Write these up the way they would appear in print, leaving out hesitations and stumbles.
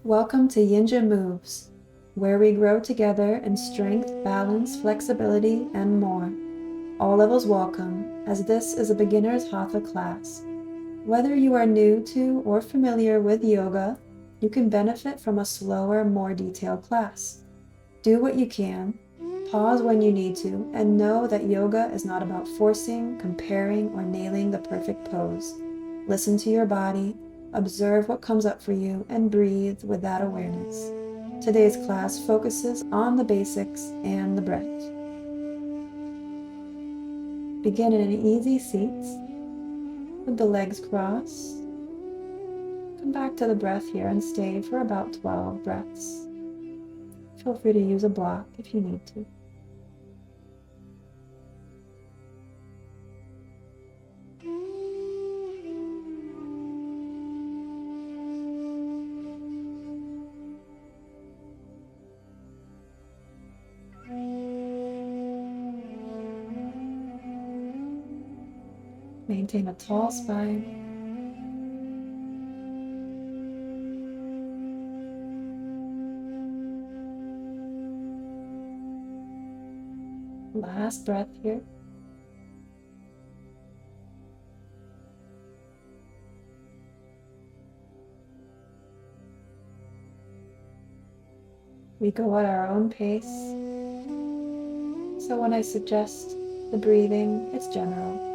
Welcome to Yinja Moves, where we grow together in strength, balance, flexibility, and more. All levels welcome, as this is a beginner's Hatha class. Whether you are new to or familiar with yoga, you can benefit from a slower, more detailed class. Do what you can, pause when you need to, and know that yoga is not about forcing, comparing, or nailing the perfect pose. Listen to your body, observe what comes up for you, and breathe with that awareness. Today's class focuses on the basics and the breath. Begin in an easy seat with the legs crossed. Come back to the breath here and stay for about 12 breaths. Feel free to use a block if you need to. Maintain a tall spine. Last breath here. We go at our own pace. So when I suggest the breathing, it's general.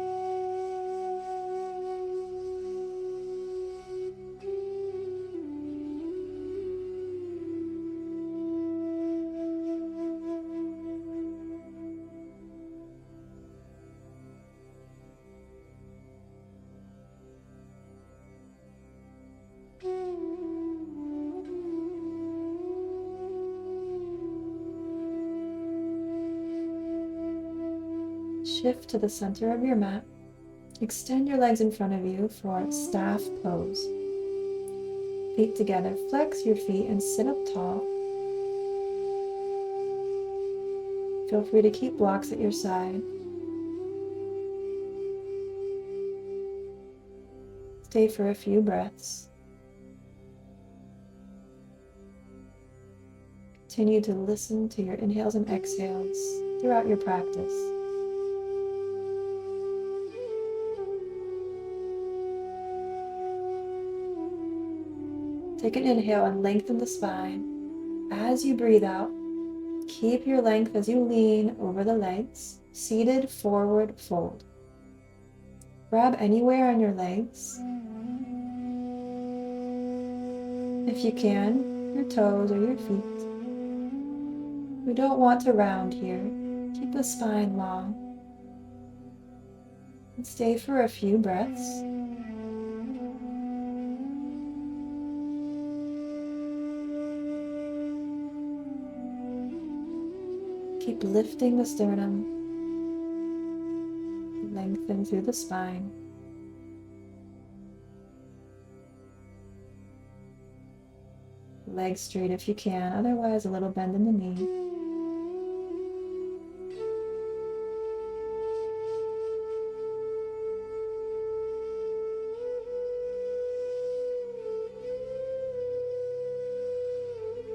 Shift to the center of your mat. Extend your legs in front of you for staff pose. Feet together, flex your feet and sit up tall. Feel free to keep blocks at your side. Stay for a few breaths. Continue to listen to your inhales and exhales throughout your practice. Take an inhale and lengthen the spine. As you breathe out, keep your length as you lean over the legs, seated forward fold. Grab anywhere on your legs. If you can, your toes or your feet. We don't want to round here. Keep the spine long. And stay for a few breaths. Keep lifting the sternum. Lengthen through the spine. Legs straight if you can, otherwise a little bend in the knee.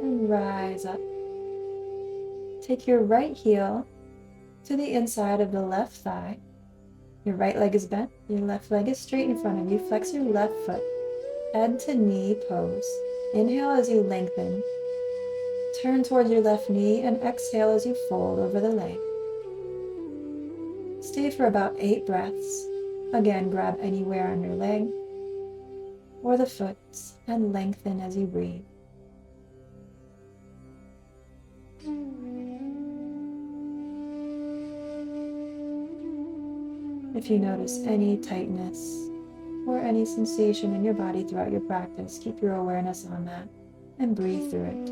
And rise up. Take your right heel to the inside of the left thigh. Your right leg is bent, your left leg is straight in front of you. Flex your left foot, head to knee pose. Inhale as you lengthen. Turn towards your left knee and exhale as you fold over the leg. Stay for about 8 breaths. Again, grab anywhere on your leg or the foot and lengthen as you breathe. If you notice any tightness or any sensation in your body throughout your practice, keep your awareness on that and breathe through it.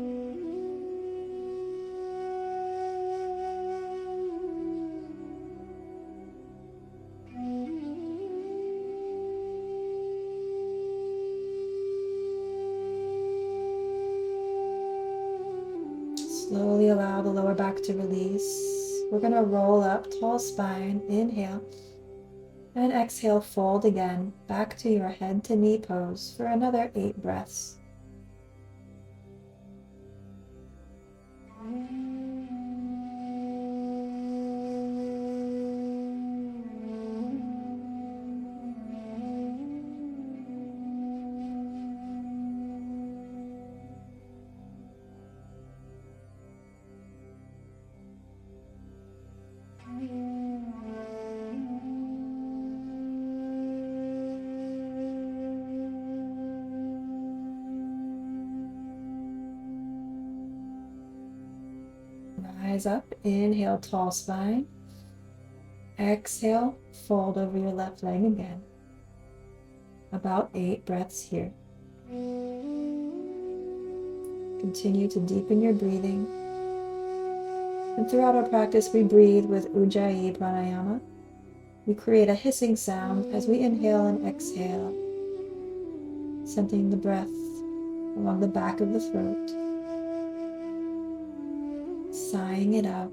Slowly allow the lower back to release. We're going to roll up, tall spine, inhale. And exhale, fold again, back to your head to knee pose for another 8 breaths. Rise up, inhale, tall spine. Exhale, fold over your left leg again. About 8 breaths here. Continue to deepen your breathing. And throughout our practice, we breathe with Ujjayi Pranayama. We create a hissing sound as we inhale and exhale, sending the breath along the back of the throat, sighing it out.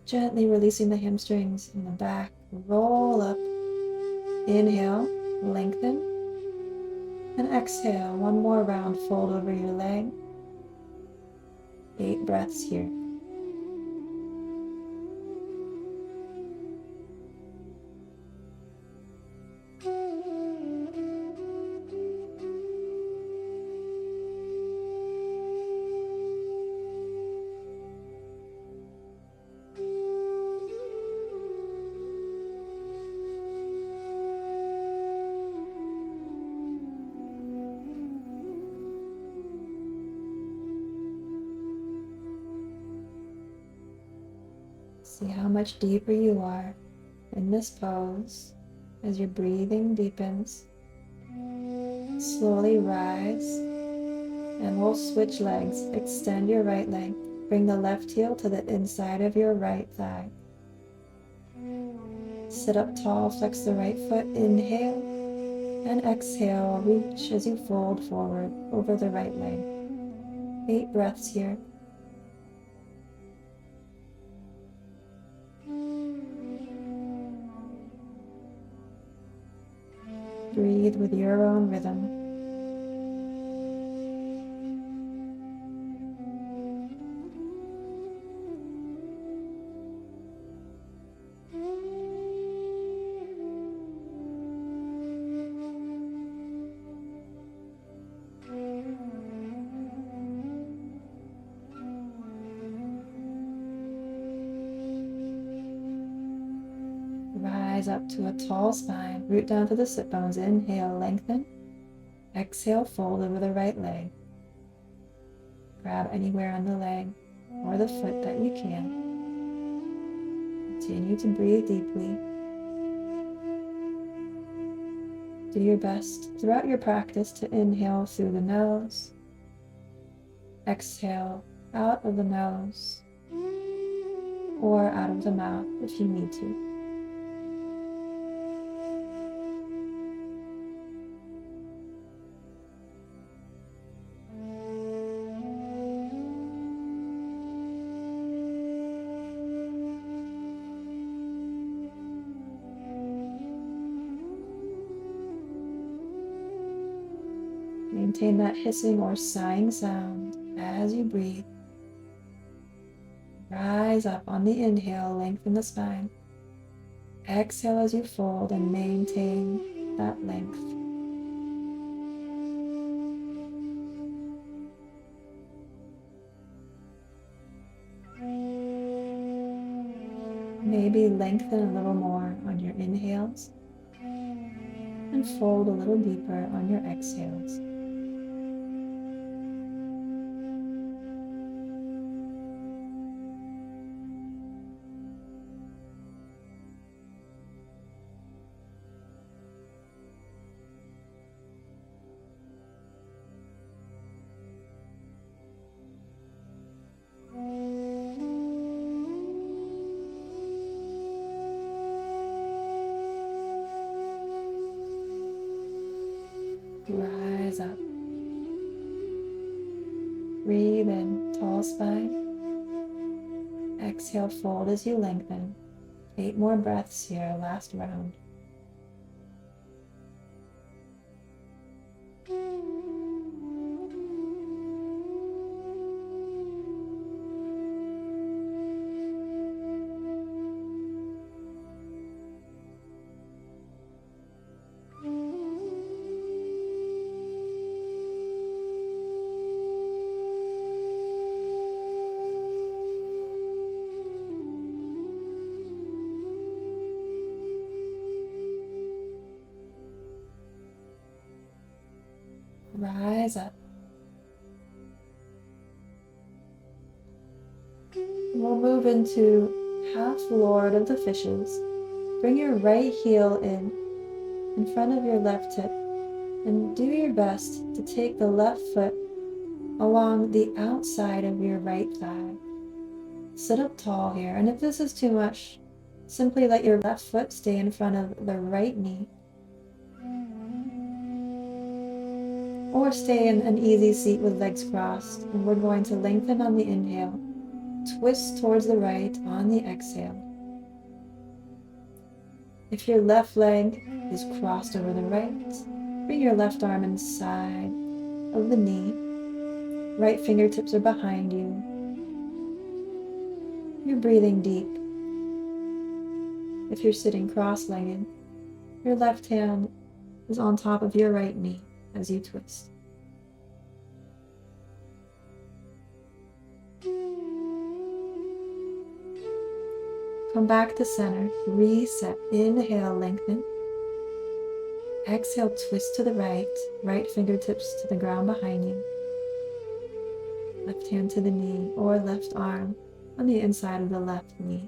Gently releasing the hamstrings in the back, roll up. Inhale, lengthen, and exhale. One more round, fold over your leg. 8 breaths here. See how much deeper you are in this pose as your breathing deepens. Slowly rise, and we'll switch legs. Extend your right leg. Bring the left heel to the inside of your right thigh. Sit up tall, flex the right foot. Inhale, and exhale. Reach as you fold forward over the right leg. 8 breaths here. Breathe with your own rhythm. Rise up to a tall spine, root down to the sit bones. Inhale, lengthen. Exhale, fold over the right leg. Grab anywhere on the leg or the foot that you can. Continue to breathe deeply. Do your best throughout your practice to inhale through the nose. Exhale out of the nose or out of the mouth if you need to. Maintain that hissing or sighing sound as you breathe. Rise up on the inhale, lengthen the spine. Exhale as you fold and maintain that length. Maybe lengthen a little more on your inhales and fold a little deeper on your exhales. Rise up. Breathe in, tall spine. Exhale, fold as you lengthen. 8 more breaths here, last round. rise up. We'll move into half Lord of the Fishes. Bring your right heel in front of your left hip, and do your best to take the left foot along the outside of your right thigh. Sit up tall here, and if this is too much, simply let your left foot stay in front of the right knee. Or stay in an easy seat with legs crossed, and we're going to lengthen on the inhale, twist towards the right on the exhale. If your left leg is crossed over the right, bring your left arm inside of the knee. Right fingertips are behind you. You're breathing deep. If you're sitting cross-legged, your left hand is on top of your right knee as you twist. Come back to center, reset, inhale, lengthen. Exhale, twist to the right, right fingertips to the ground behind you. Left hand to the knee or left arm on the inside of the left knee.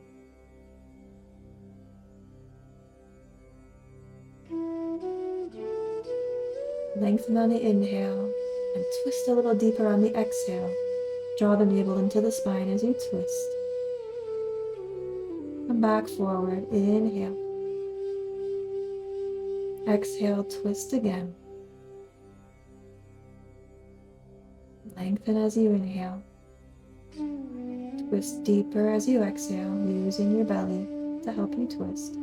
Lengthen on the inhale and twist a little deeper on the exhale. Draw the navel into the spine as you twist. Come back forward, inhale. Exhale, twist again. Lengthen as you inhale. Twist deeper as you exhale, using your belly to help you twist.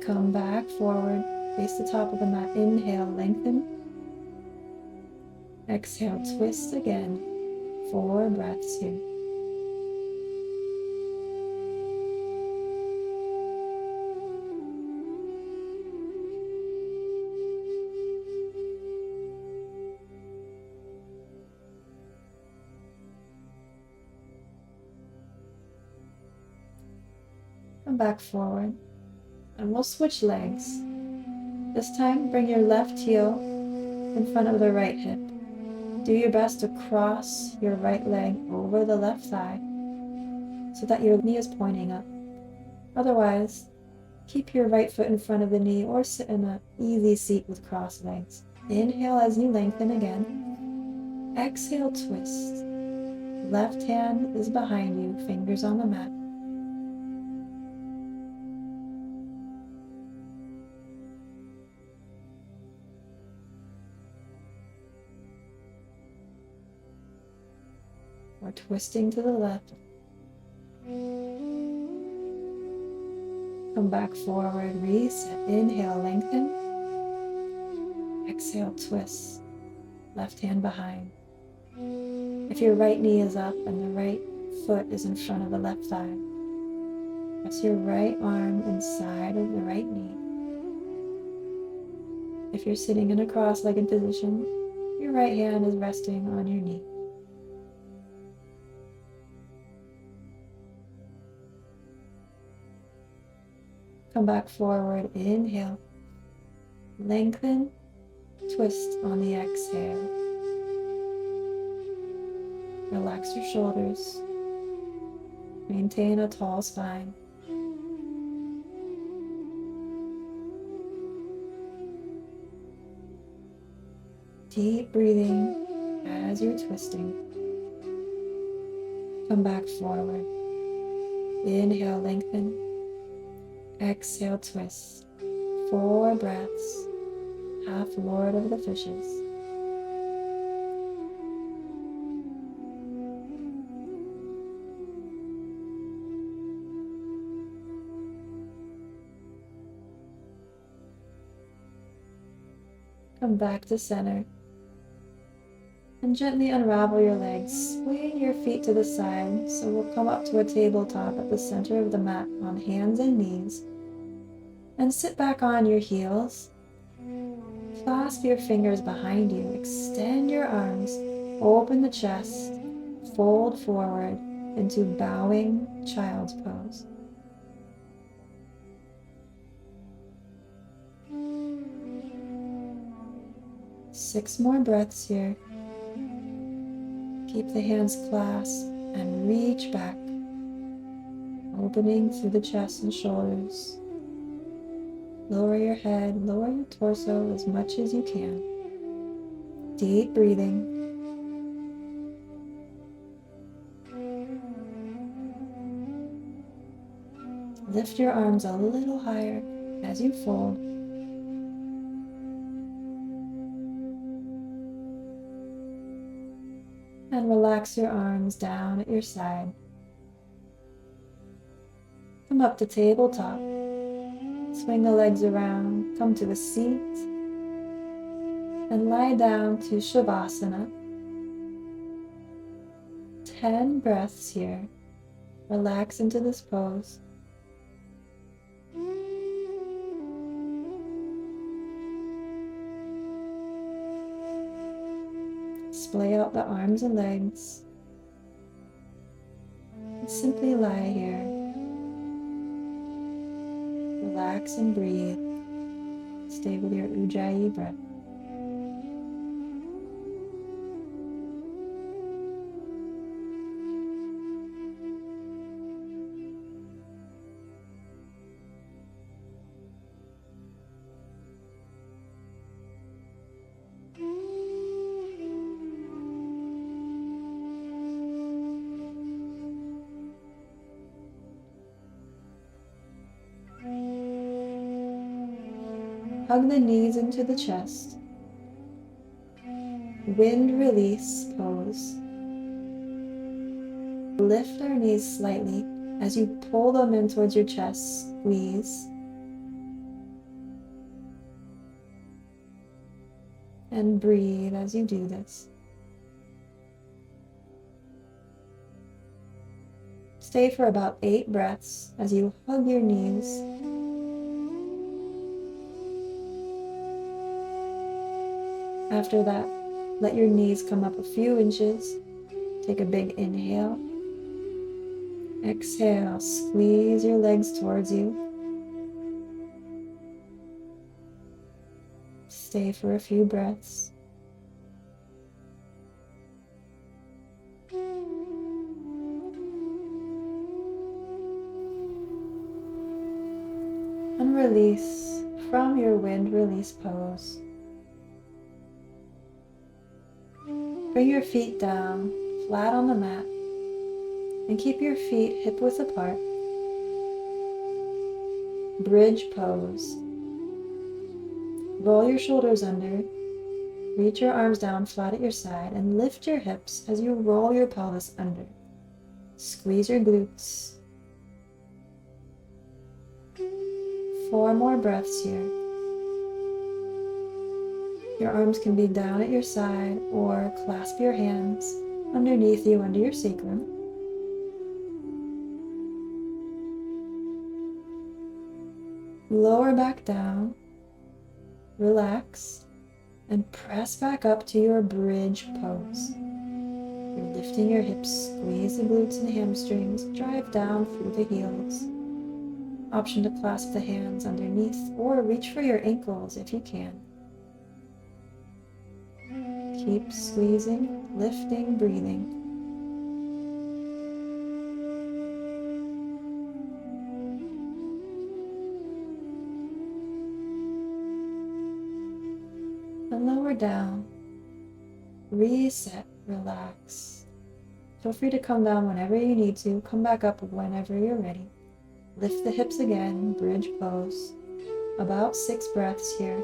Come back forward, face the top of the mat. Inhale, lengthen. Exhale, twist again. 4 breaths here. Come back forward, and we'll switch legs. This time, bring your left heel in front of the right hip. Do your best to cross your right leg over the left thigh so that your knee is pointing up. Otherwise, keep your right foot in front of the knee or sit in an easy seat with crossed legs. Inhale as you lengthen again. Exhale, twist. Left hand is behind you, fingers on the mat. Or twisting to the left. Come back forward, reset. Inhale, lengthen. Exhale, twist. Left hand behind. If your right knee is up and the right foot is in front of the left thigh, press your right arm inside of the right knee. If you're sitting in a cross-legged position, your right hand is resting on your knee. Come back forward, inhale, lengthen, twist on the exhale. Relax your shoulders, maintain a tall spine. Deep breathing as you're twisting. Come back forward, inhale, lengthen. Exhale, twist. 4 breaths. Half Lord of the Fishes. Come back to center. And gently unravel your legs. Swing your feet to the side. So we'll come up to a tabletop at the center of the mat on hands and knees. And sit back on your heels. Clasp your fingers behind you. Extend your arms. Open the chest. Fold forward into bowing child's pose. 6 more breaths here. Keep the hands clasped and reach back, opening through the chest and shoulders. Lower your head, lower your torso as much as you can. Deep breathing. Lift your arms a little higher as you fold. And relax your arms down at your side. Come up to tabletop. Swing the legs around, come to a seat, and lie down to Shavasana. 10 breaths here. Relax into this pose. Splay out the arms and legs. And simply lie here. Relax and breathe. Stay with your Ujjayi breath. Hug the knees into the chest. Wind release pose. Lift our knees slightly as you pull them in towards your chest. Squeeze. And breathe as you do this. Stay for about 8 breaths as you hug your knees. After that, let your knees come up a few inches. Take a big inhale. Exhale, squeeze your legs towards you. Stay for a few breaths. And release from your wind release pose. Bring your feet down, flat on the mat, and keep your feet hip-width apart. Bridge pose. Roll your shoulders under, reach your arms down flat at your side, and lift your hips as you roll your pelvis under. Squeeze your glutes. 4 more breaths here. Your arms can be down at your side or clasp your hands underneath you under your sacrum. Lower back down, relax, and press back up to your bridge pose. You're lifting your hips, squeeze the glutes and hamstrings, drive down through the heels. Option to clasp the hands underneath or reach for your ankles if you can. Keep squeezing, lifting, breathing. And lower down. Reset, relax. Feel free to come down whenever you need to. Come back up whenever you're ready. Lift the hips again, bridge pose. About 6 breaths here.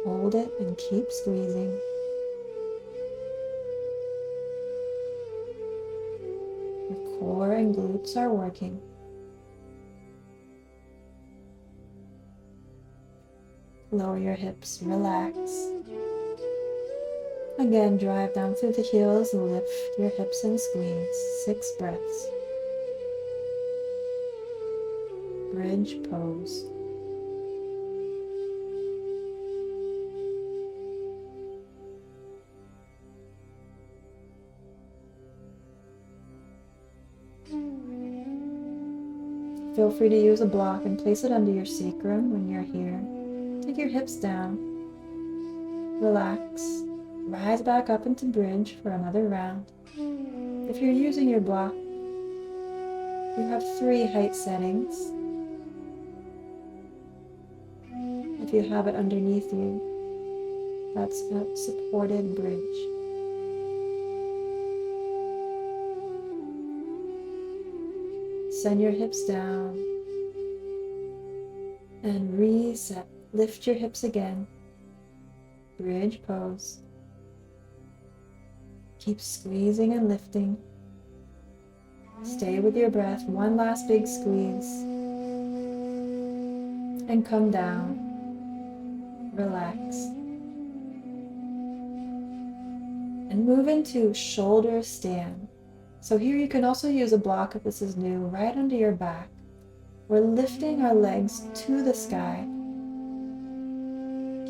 Hold it and keep squeezing. Your core and glutes are working. Lower your hips, relax. Again, drive down through the heels, lift your hips and squeeze. 6 breaths. Bridge pose. Feel free to use a block and place it under your sacrum when you're here. take your hips down, relax, rise back up into bridge for another round. If you're using your block, you have 3 height settings. If you have it underneath you, that's a supported bridge. Send your hips down and reset. Lift your hips again. Bridge pose. Keep squeezing and lifting. Stay with your breath. One last big squeeze. And come down. Relax. And move into shoulder stand. So here you can also use a block if this is new, right under your back. We're lifting our legs to the sky.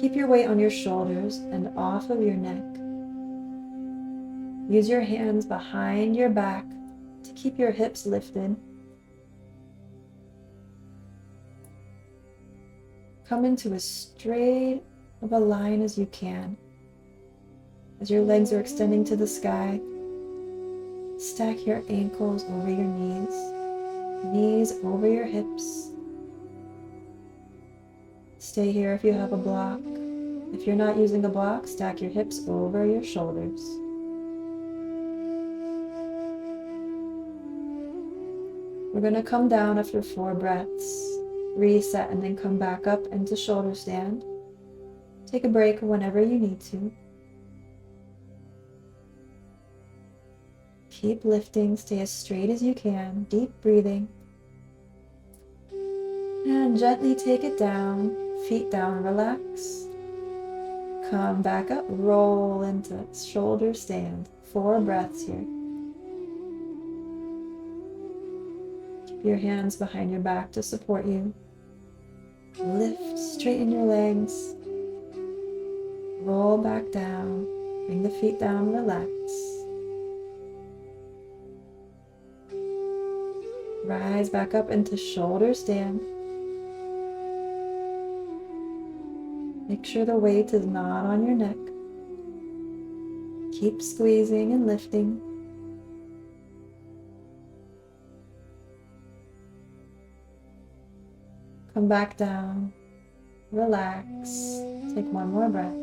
Keep your weight on your shoulders and off of your neck. Use your hands behind your back to keep your hips lifted. Come into as straight of a line as you can. As your legs are extending to the sky, stack your ankles over your knees over your hips. Stay here if you have a block. If you're not using a block, stack your hips over your shoulders. We're going to come down after 4 breaths, reset, and then come back up into shoulder stand. Take a break whenever you need to. Keep lifting, stay as straight as you can, deep breathing. And gently take it down, feet down, relax. Come back up, roll into shoulder stand. 4 breaths here. Keep your hands behind your back to support you. Lift, straighten your legs. Roll back down, bring the feet down, relax. Rise back up into shoulder stand. Make sure the weight is not on your neck. Keep squeezing and lifting. Come back down. Relax. Take one more breath.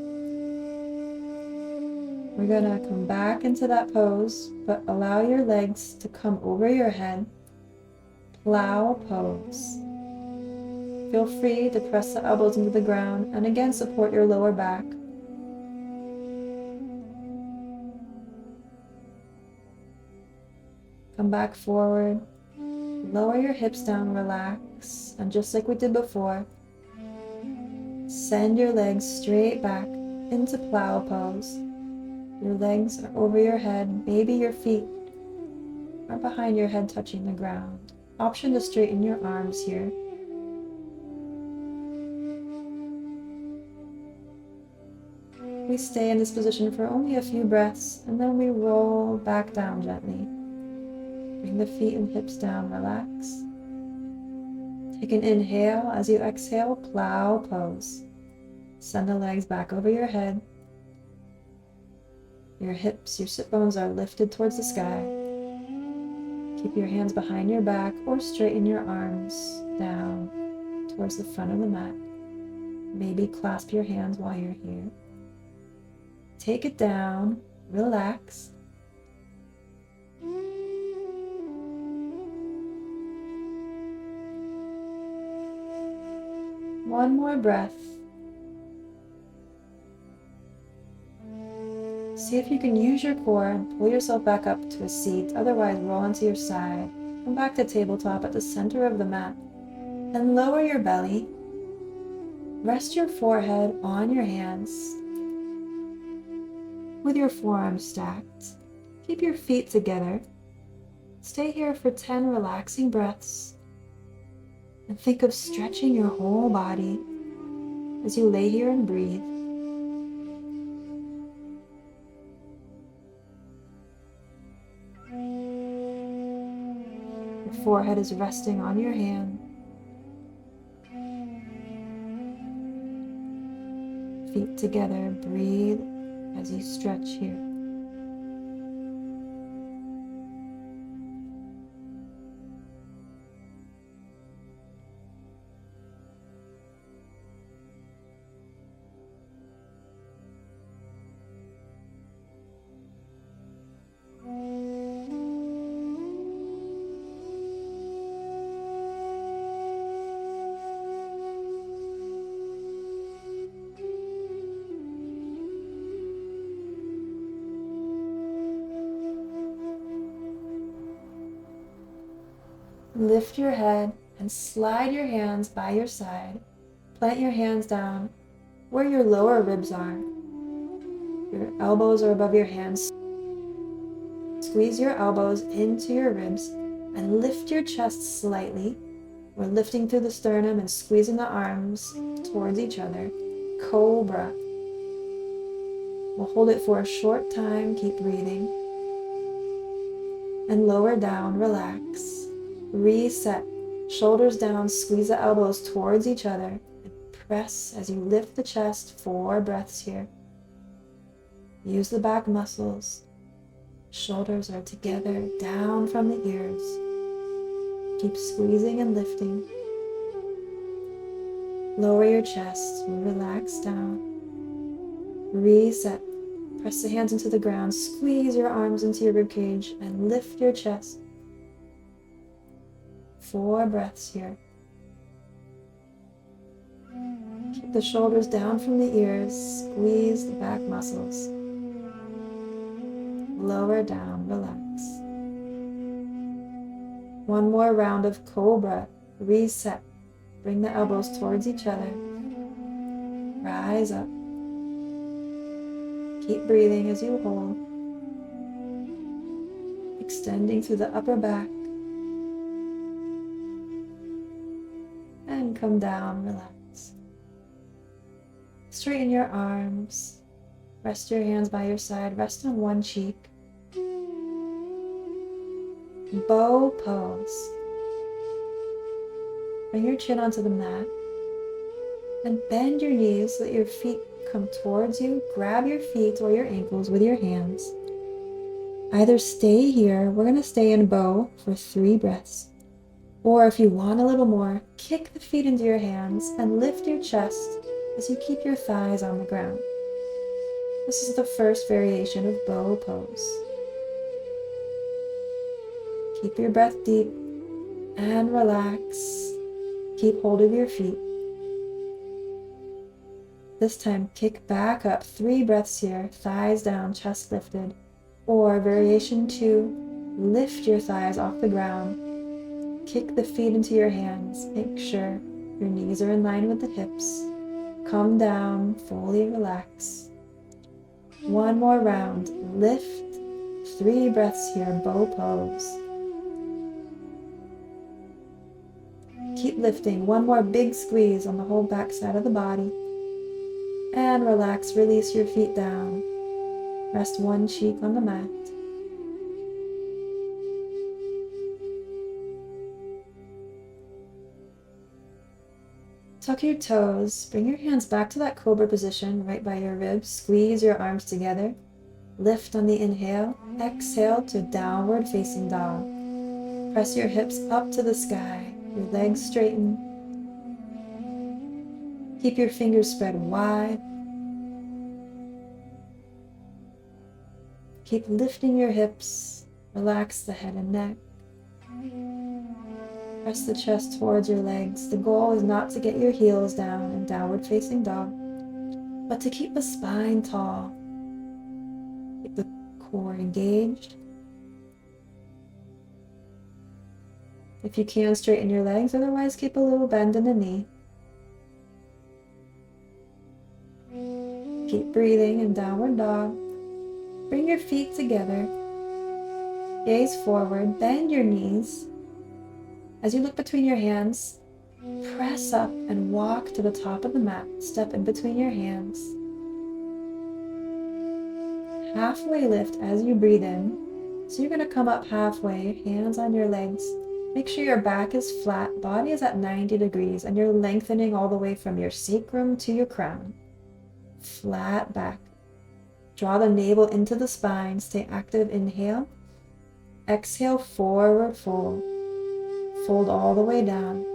We're gonna come back into that pose, but allow your legs to come over your head. Plow pose. Feel free to press the elbows into the ground and again support your lower back. Come back forward. Lower your hips down, relax, and just like we did before, send your legs straight back into plow pose. Your legs are over your head, maybe your feet are behind your head touching the ground. Option to straighten your arms here. We stay in this position for only a few breaths, and then we roll back down gently. Bring the feet and hips down, relax. Take an inhale. As you exhale, plow pose. Send the legs back over your head. Your hips, your sit bones are lifted towards the sky. Keep your hands behind your back or straighten your arms down towards the front of the mat. Maybe clasp your hands while you're here. Take it down, relax. One more breath. See if you can use your core and pull yourself back up to a seat. Otherwise, roll onto your side. Come back to tabletop at the center of the mat. And lower your belly. Rest your forehead on your hands with your forearms stacked. Keep your feet together. Stay here for 10 relaxing breaths. And think of stretching your whole body as you lay here and breathe. Your forehead is resting on your hand. feet together. Breathe as you stretch here. Lift your head and slide your hands by your side. Plant your hands down where your lower ribs are. Your elbows are above your hands. Squeeze your elbows into your ribs and lift your chest slightly. We're lifting through the sternum and squeezing the arms towards each other. Cobra. We'll hold it for a short time. Keep breathing. And lower down, relax. Reset. Shoulders down, squeeze the elbows towards each other. And press as you lift the chest. 4 breaths here. Use the back muscles. Shoulders are together, down from the ears. Keep squeezing and lifting. Lower your chest, relax down. Reset. Press the hands into the ground, squeeze your arms into your ribcage, and lift your chest. 4 breaths here. Keep the shoulders down from the ears, squeeze the back muscles. Lower down, relax. One more round of Cobra. Reset. Bring the elbows towards each other. Rise up. Keep breathing as you hold. Extending through the upper back. And come down, relax. Straighten your arms. Rest your hands by your side. Rest on one cheek. Bow pose. Bring your chin onto the mat. And bend your knees so that your feet come towards you. Grab your feet or your ankles with your hands. Either stay here. We're going to stay in bow for 3 breaths. Or if you want a little more, kick the feet into your hands and lift your chest as you keep your thighs on the ground. This is the first variation of bow pose. Keep your breath deep and relax. Keep hold of your feet. This time, kick back up. 3 breaths here. Thighs down, chest lifted. Or variation 2, lift your thighs off the ground. Kick the feet into your hands. Make sure your knees are in line with the hips. Come down, fully relax. 1 more round. Lift. 3 breaths here. Bow pose. Keep lifting. 1 more big squeeze on the whole back side of the body. And relax. Release your feet down. Rest one cheek on the mat. Tuck your toes. Bring your hands back to that cobra position right by your ribs. Squeeze your arms together. Lift on the inhale. Exhale to downward facing dog. Press your hips up to the sky. Your legs straighten. Keep your fingers spread wide. Keep lifting your hips. Relax the head and neck. Press the chest towards your legs. The goal is not to get your heels down in downward facing dog, but to keep the spine tall. Keep the core engaged. If you can, straighten your legs, otherwise keep a little bend in the knee. Keep breathing in downward dog. Bring your feet together. Gaze forward, bend your knees. As you look between your hands, press up and walk to the top of the mat. Step in between your hands. Halfway lift as you breathe in. So you're going to come up halfway, hands on your legs. Make sure your back is flat, body is at 90 degrees, and you're lengthening all the way from your sacrum to your crown. flat back. Draw the navel into the spine. Stay active. Inhale. Exhale, forward fold. Fold all the way down.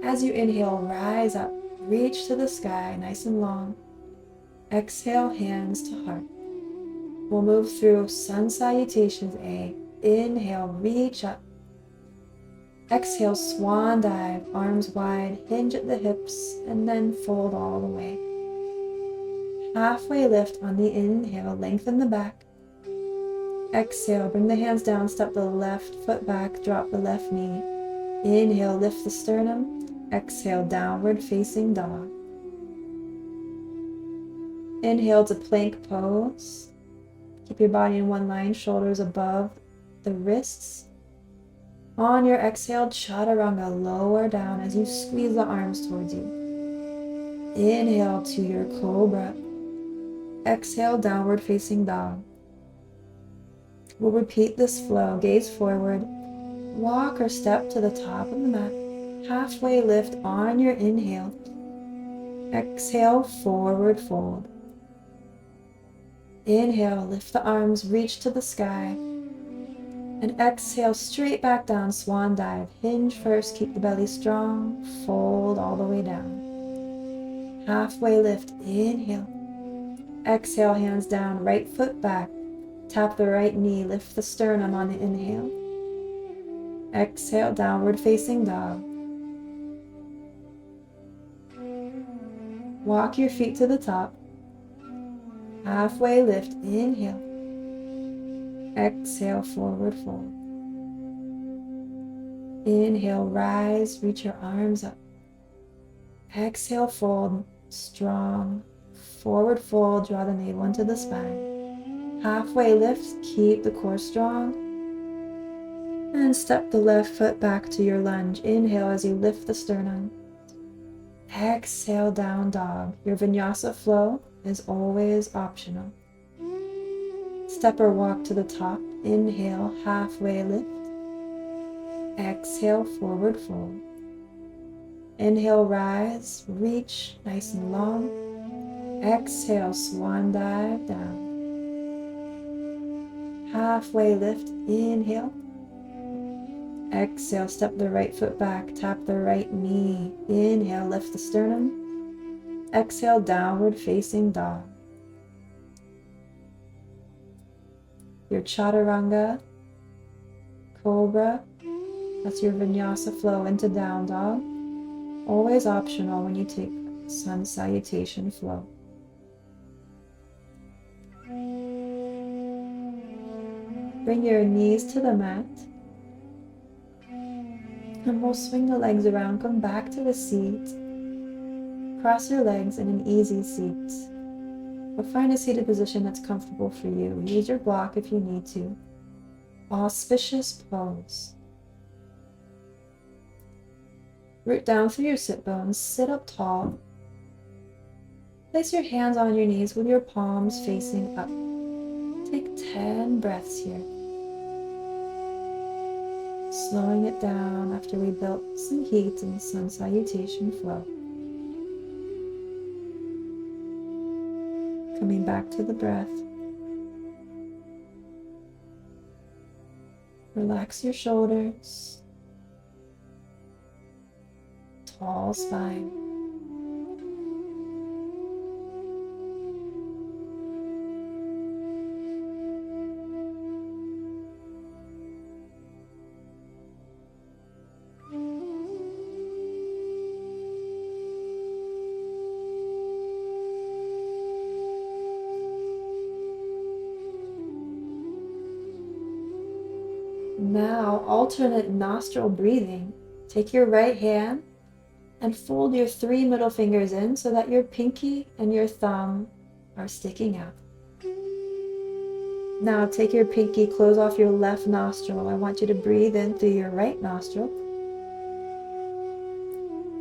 As you inhale, rise up. Reach to the sky, nice and long. Exhale, hands to heart. We'll move through sun salutations. Inhale, reach up. Exhale, swan dive, arms wide, hinge at the hips, and then fold all the way. Halfway lift on the inhale, lengthen the back. Exhale, bring the hands down, step the left foot back, drop the left knee. Inhale, lift the sternum. Exhale, downward facing dog. Inhale to plank pose. Keep your body in one line, shoulders above the wrists. On your exhale, chaturanga, lower down as you squeeze the arms towards you. Inhale to your cobra. Exhale, downward facing dog. We'll repeat this flow. Gaze forward. Walk or step to the top of the mat. Halfway lift on your inhale. Exhale, forward fold. Inhale, lift the arms, reach to the sky. And exhale, straight back down, swan dive. Hinge first, keep the belly strong. Fold all the way down. Halfway lift, inhale. Exhale, hands down, right foot back. Tap the right knee, lift the sternum on the inhale. Exhale, downward facing dog. Walk your feet to the top. Halfway lift, inhale. Exhale, forward fold. Inhale, rise, reach your arms up. Exhale, fold, strong. Forward fold, draw the navel into the spine. Halfway lift, keep the core strong. And step the left foot back to your lunge. Inhale as you lift the sternum. Exhale, down dog. Your vinyasa flow is always optional. Step or walk to the top. Inhale, halfway lift. Exhale, forward fold. Inhale, rise, reach, nice and long. Exhale, swan dive down. Halfway lift, inhale. Exhale, step the right foot back, tap the right knee. Inhale, lift the sternum. Exhale, downward facing dog. Your chaturanga, cobra, that's your vinyasa flow into down dog. Always optional when you take sun salutation flow. Bring your knees to the mat. And we'll swing the legs around, come back to the seat. Cross your legs in an easy seat. Or find a seated position that's comfortable for you. Use your block if you need to. Auspicious pose. Root down through your sit bones, sit up tall. Place your hands on your knees with your palms facing up. Take 10 breaths here. Slowing it down after we built some heat in the sun salutation flow. Coming back to the breath. Relax your shoulders. Tall spine. Now, alternate nostril breathing. Take your right hand and fold your 3 middle fingers in so that your pinky and your thumb are sticking out. Now take your pinky, close off your left nostril. I want you to breathe in through your right nostril.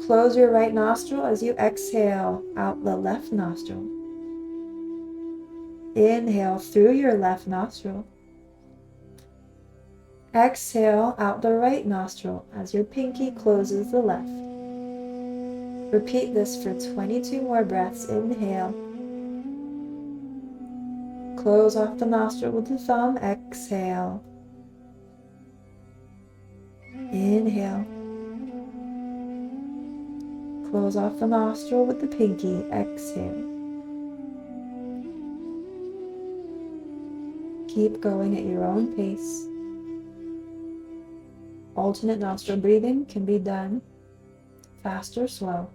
Close your right nostril as you exhale out the left nostril. Inhale through your left nostril. Exhale out the right nostril as your pinky closes the left. Repeat this for 22 more breaths. Inhale. Close off the nostril with the thumb. Exhale. Inhale. Close off the nostril with the pinky. Exhale. Keep going at your own pace. Alternate nostril breathing can be done fast or slow.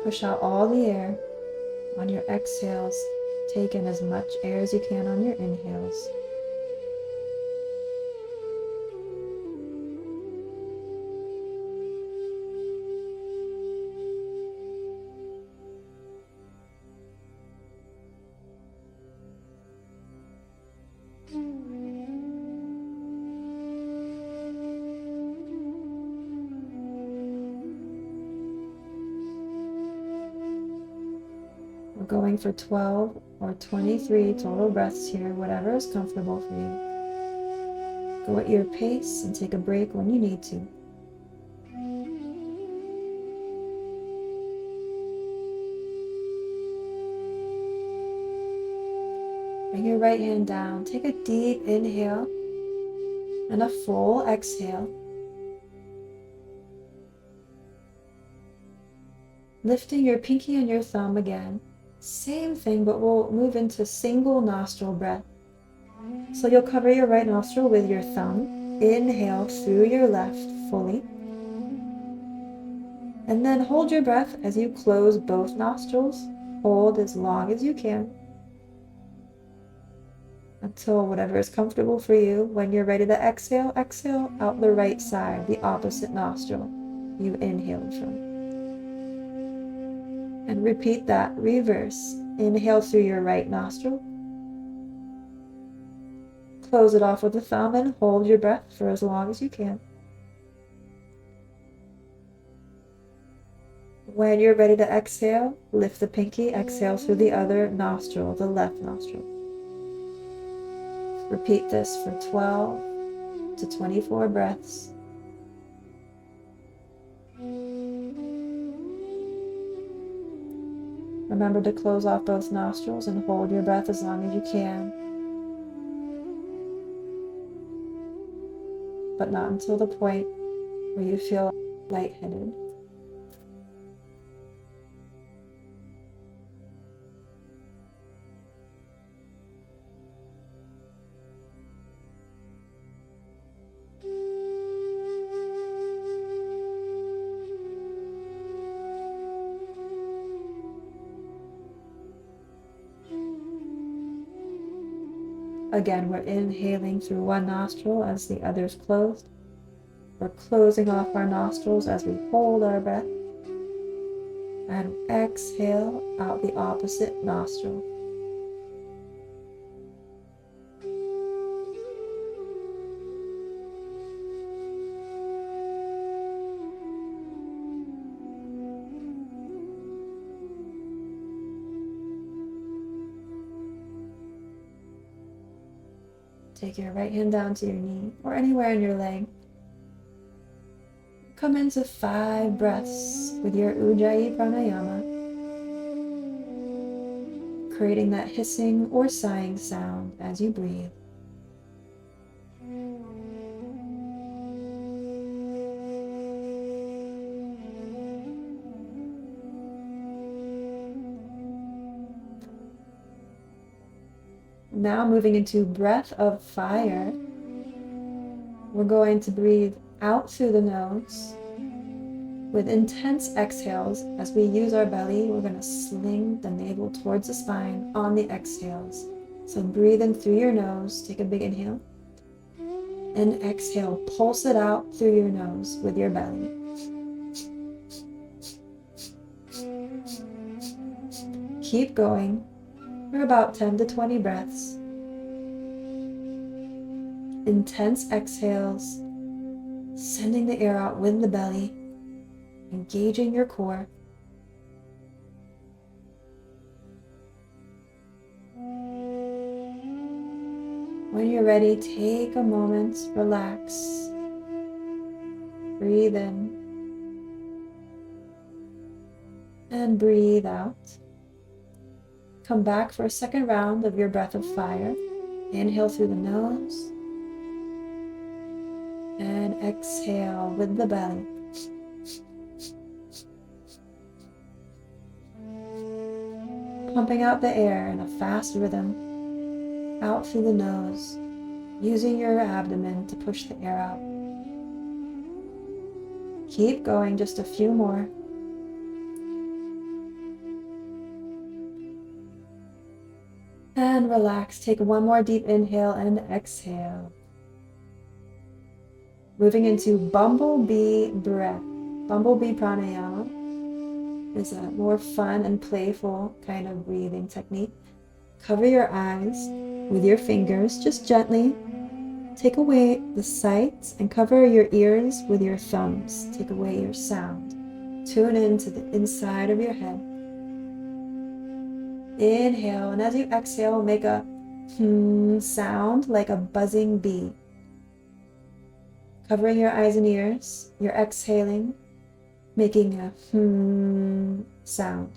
Push out all the air. On your exhales, take in as much air as you can on your inhales. We're going for 12 or 23 total breaths here, whatever is comfortable for you. Go at your pace and take a break when you need to. Bring your right hand down. Take a deep inhale and a full exhale. Lifting your pinky and your thumb again. Same thing, but we'll move into single nostril breath. So you'll cover your right nostril with your thumb. Inhale through your left fully. And then hold your breath as you close both nostrils. Hold as long as you can, until whatever is comfortable for you. When you're ready to exhale, exhale out the right side, the opposite nostril you inhaled from. And repeat that, reverse. Inhale through your right nostril. Close it off with the thumb and hold your breath for as long as you can. When you're ready to exhale, lift the pinky, exhale through the other nostril, the left nostril. Repeat this for 12 to 24 breaths. Remember to close off both nostrils and hold your breath as long as you can, but not until the point where you feel lightheaded. Again, we're inhaling through one nostril as the other's closed. We're closing off our nostrils as we hold our breath. And exhale out the opposite nostril. Take your right hand down to your knee or anywhere in your leg. Come into 5 breaths with your Ujjayi Pranayama, creating that hissing or sighing sound as you breathe. Now moving into breath of fire, we're going to breathe out through the nose with intense exhales. As we use our belly, we're going to sling the navel towards the spine on the exhales. So breathe in through your nose, take a big inhale, and exhale, pulse it out through your nose with your belly. Keep going for about 10 to 20 breaths. Intense exhales, sending the air out with the belly, engaging your core. When you're ready, take a moment, relax, breathe in, and breathe out. Come back for a second round of your breath of fire. Inhale through the nose and exhale with the belly. Pumping out the air in a fast rhythm, out through the nose, using your abdomen to push the air out. Keep going, just a few more. And relax, take one more deep inhale and exhale. Moving into bumblebee breath. Bumblebee pranayama is a more fun and playful kind of breathing technique. Cover your eyes with your fingers, just gently. Take away the sight and cover your ears with your thumbs. Take away your sound. Tune into the inside of your head. Inhale, and as you exhale, make a sound like a buzzing bee. Covering your eyes and ears, you're exhaling, making a sound.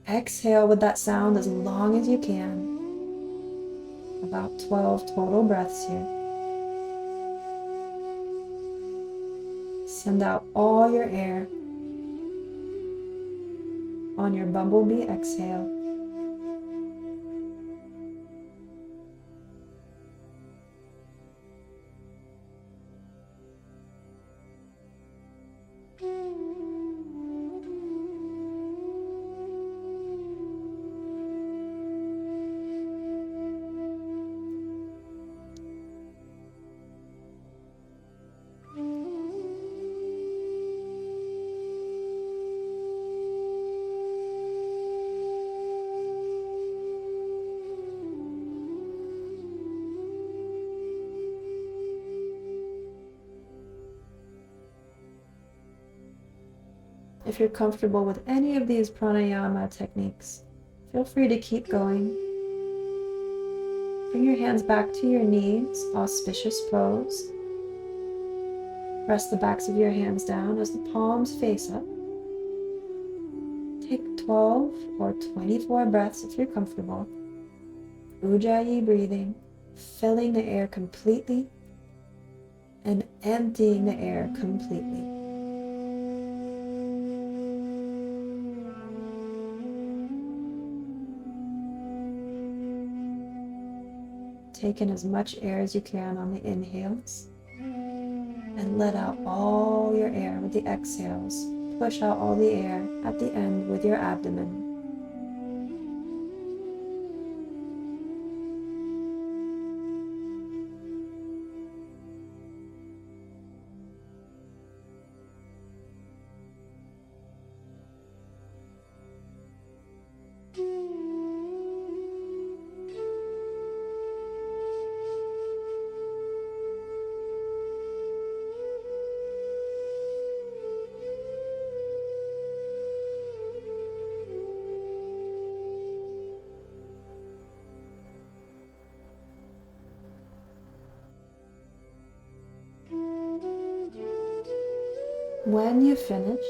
Exhale with that sound as long as you can. About 12 total breaths here. Send out all your air on your bumblebee exhale. If you're comfortable with any of these pranayama techniques, feel free to keep going. Bring your hands back to your knees, auspicious pose. Press the backs of your hands down as the palms face up. Take 12 or 24 breaths if you're comfortable. Ujjayi breathing, filling the air completely and emptying the air completely. Take in as much air as you can on the inhales and let out all your air with the exhales. Push out all the air at the end with your abdomen. When you've finished,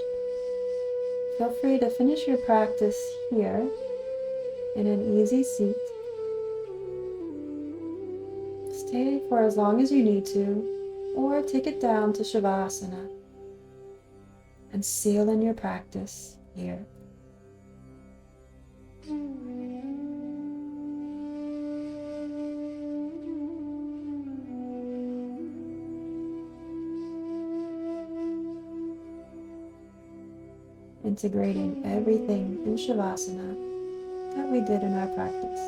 feel free to finish your practice here in an easy seat. Stay for as long as you need to, or take it down to Shavasana and seal in your practice here. Integrating everything in Shavasana that we did in our practice.